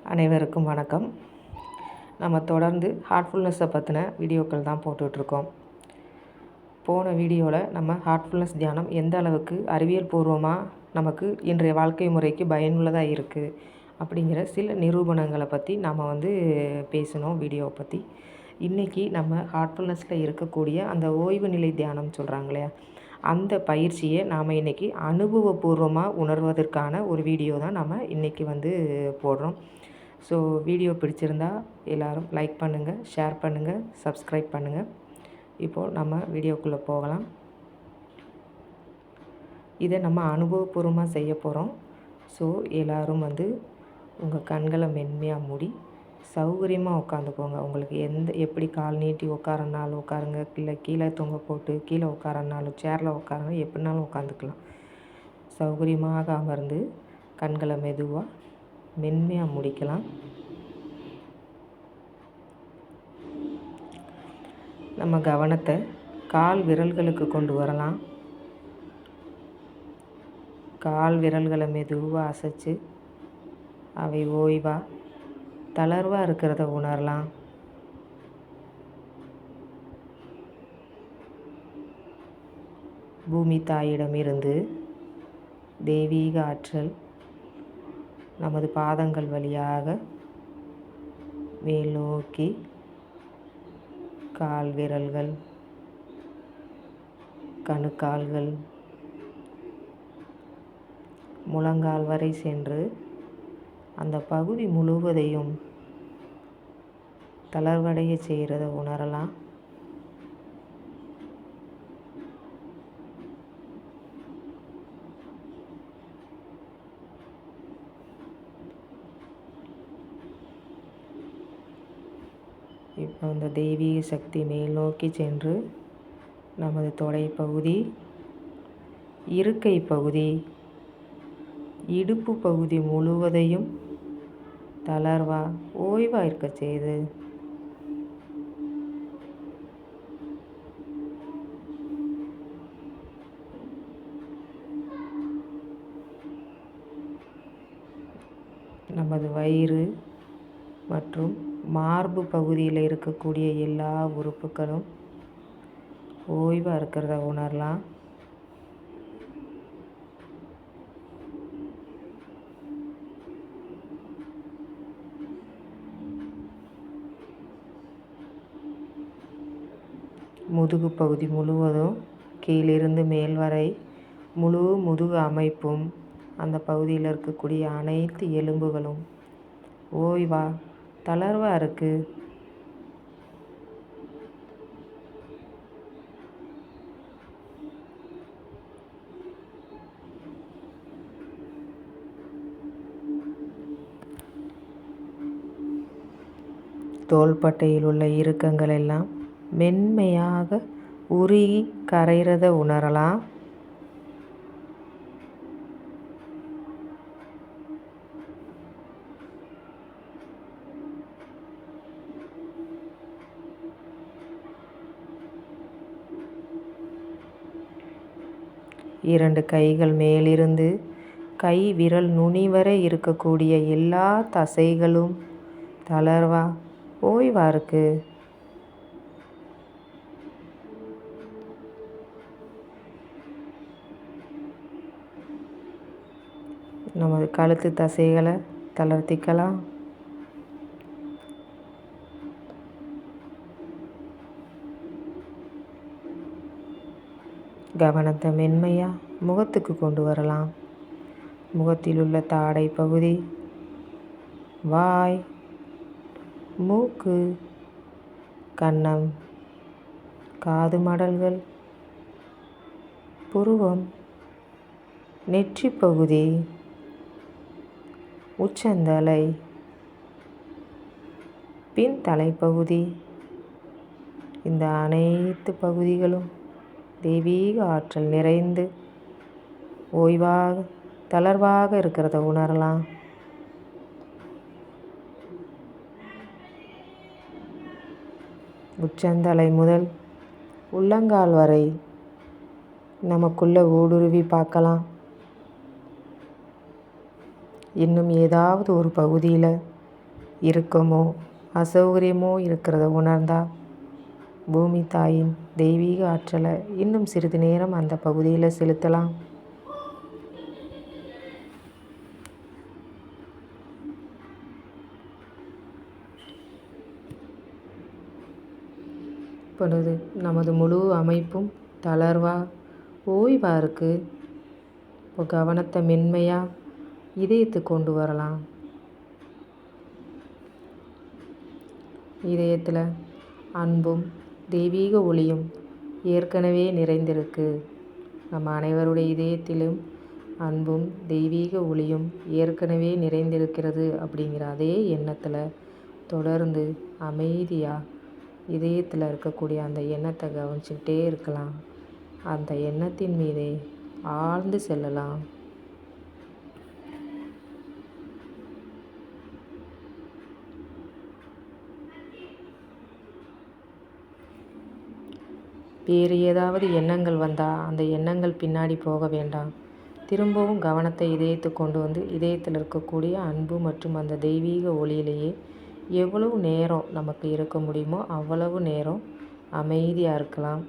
அனைவருக்கும் வணக்கம். நம்ம தொடர்ந்து ஹார்ட்ஃபுல்னஸை பற்றின வீடியோக்கள் தான் போட்டுட்ருக்கோம். போன வீடியோவில் நம்ம ஹார்ட்ஃபுல்னஸ் தியானம் எந்த அளவுக்கு அறிவியல் பூர்வமாக நமக்கு இன்றைய வாழ்க்கை முறைக்கு பயனுள்ளதாக இருக்குது அப்படிங்கிற சில நிரூபணங்களை பற்றி நம்ம பேசணும். வீடியோவை பற்றி இன்றைக்கி நம்ம ஹார்ட்ஃபுல்னஸில் இருக்கக்கூடிய அந்த ஓய்வு நிலை தியானம் சொல்கிறாங்க இல்லையா, அந்த பயிற்சியை நாம் இன்றைக்கி அனுபவபூர்வமாக உணர்வதற்கான ஒரு வீடியோ தான் நம்ம இன்றைக்கி போடுறோம். ஸோ வீடியோ பிடிச்சிருந்தா எல்லோரும் லைக் பண்ணுங்கள், ஷேர் பண்ணுங்கள், சப்ஸ்கிரைப் பண்ணுங்கள். இப்போது நம்ம வீடியோக்குள்ளே போகலாம். இதை நம்ம அனுபவபூர்வமாக செய்ய போகிறோம். ஸோ எல்லோரும் உங்கள் கண்களை மென்மையாக மூடி சௌகரியமாக உட்காந்துக்கோங்க. உங்களுக்கு எப்படி கால் நீட்டி உட்காரனாலும் உட்காருங்க, இல்லை கீழே தொங்க போட்டு கீழே உட்காரனாலும் சேரில் உட்காருங்க, எப்படினாலும் உட்காந்துக்கலாம். சௌகரியமாக அமர்ந்து கண்களை மெதுவாக மென்மையாக முடிக்கலாம். நம்ம கவனத்தை கால் விரல்களுக்கு கொண்டு வரலாம். கால் விரல்களை மெதுவாக அசைச்சு அவை ஓய்வாக தளர்வாக இருக்கிறத உணரலாம். பூமி தாயிடமிருந்து தெய்வீக ஆற்றல் நமது பாதங்கள் வழியாக மேல் நோக்கி கால் விரல்கள், கணுக்கால்கள், முழங்கால் வரை சென்று அந்த பகுதி முழுவதையும் தளர்வடைய செய்கிறத உணரலாம். இப்போ அந்த தெய்வீக சக்தி மேல் நோக்கி சென்று நமது தொடை பகுதி, இருக்கை பகுதி, இடுப்பு பகுதி முழுவதையும் தளர்வாக ஓய்வாக இருக்க செய்து நமது வயிறு மற்றும் மார்பு பகுதியில் இருக்கக்கூடிய எல்லா உறுப்புகளும் ஓய்வாக இருக்கிறத உணரலாம். முதுகு பகுதி முழுவதும் கீழிருந்து மேல் வரை முழு முதுகு அமைப்பும் அந்த பகுதியில் இருக்கக்கூடிய அனைத்து எலும்புகளும் ஓய்வாக தளர்வாக இருக்குது. தோள்பட்டையில் உள்ள இறுக்கங்கள் எல்லாம் மென்மையாக உருகி கரைகிறத உணரலாம். இரண்டு கைகள் மேலிருந்து கை விரல் நுனி வரை இருக்கக்கூடிய எல்லா தசைகளும் தளர்வாக ஓய்வாக இருக்குது. நமது கழுத்து தசைகளை தளர்த்திக்கலாம். கவனத்தை மென்மையாக முகத்துக்கு கொண்டு வரலாம். முகத்தில் உள்ள தாடை பகுதி, வாய், மூக்கு, கன்னம், காது மடல்கள், புருவம், நெற்றி பகுதி, உச்சந்தலை, பின் தலைப்பகுதி, இந்த அனைத்து பகுதிகளும் தெய்வீக ஆற்றல் நிறைந்து ஓய்வாக தளர்வாக இருக்கிறத உணரலாம். உச்சந்தலை முதல் உள்ளங்கால் வரை நமக்குள்ளே ஊடுருவி பார்க்கலாம். இன்னும் ஏதாவது ஒரு பகுதியில் இறுக்கமோ அசௌகரியமோ இருக்கிறத உணர்ந்தா பூமி தாயின் தெய்வீக ஆற்றலை இன்னும் சிறிது நேரம் அந்த பகுதியில் செலுத்தலாம். இப்பொழுது நமது முழு அமைப்பும் ஓய்வாக இருக்குது. இப்போ கவனத்தை மென்மையாக இதயத்துக்கு கொண்டு வரலாம். இதயத்தில் அன்பும் தெய்வீக ஒளியும் ஏற்கனவே நிறைந்திருக்கு. நம்ம அனைவருடைய இதயத்திலும் அன்பும் தெய்வீக ஒளியும் ஏற்கனவே நிறைந்திருக்கிறது அப்படிங்கிற அதே எண்ணத்தில் தொடர்ந்து அமைதியாக இதயத்தில் இருக்கக்கூடிய அந்த எண்ணத்தை கவனிச்சுக்கிட்டே இருக்கலாம். அந்த எண்ணத்தின் மீதே ஆழ்ந்து செல்லலாம். வேறு ஏதாவது எண்ணங்கள் வந்தால் அந்த எண்ணங்கள் பின்னாடி போக வேண்டாம். திரும்பவும் கவனத்தை இதயத்துக்கு கொண்டு வந்து இதயத்தில் இருக்கக்கூடிய அன்பு மற்றும் அந்த தெய்வீக ஒளியிலேயே எவ்வளவு நேரம் நமக்கு இருக்க முடியுமோ அவ்வளவு நேரம் அமைதியாக இருக்கலாம்.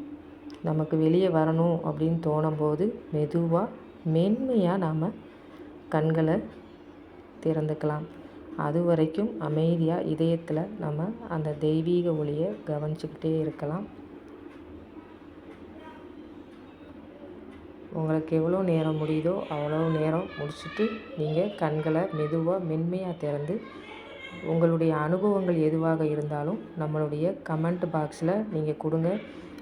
நமக்கு வெளியே வரணும் அப்படின்னு தோணும்போது மெதுவாக மென்மையாக நாம் கண்களை திறந்துக்கலாம். அது வரைக்கும் அமைதியாக இதயத்தில் நம்ம அந்த தெய்வீக ஒளியை கவனிச்சுக்கிட்டே இருக்கலாம். உங்களுக்கு எவ்வளோ நேரம் முடியுதோ அவ்வளோ நேரம் முடிச்சுட்டு நீங்கள் கண்களை மெதுவாக மென்மையாக திறந்து உங்களுடைய அனுபவங்கள் எதுவாக இருந்தாலும் நம்மளுடைய கமெண்ட் பாக்ஸில் நீங்கள் கொடுங்க.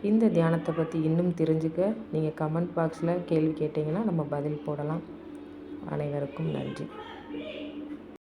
இந்த தியானத்தை பற்றி இன்னும் தெரிஞ்சுக்க நீங்கள் கமெண்ட் பாக்ஸில் கேள்வி கேட்டிங்கன்னா நம்ம பதில் போடலாம். அனைவருக்கும் நன்றி.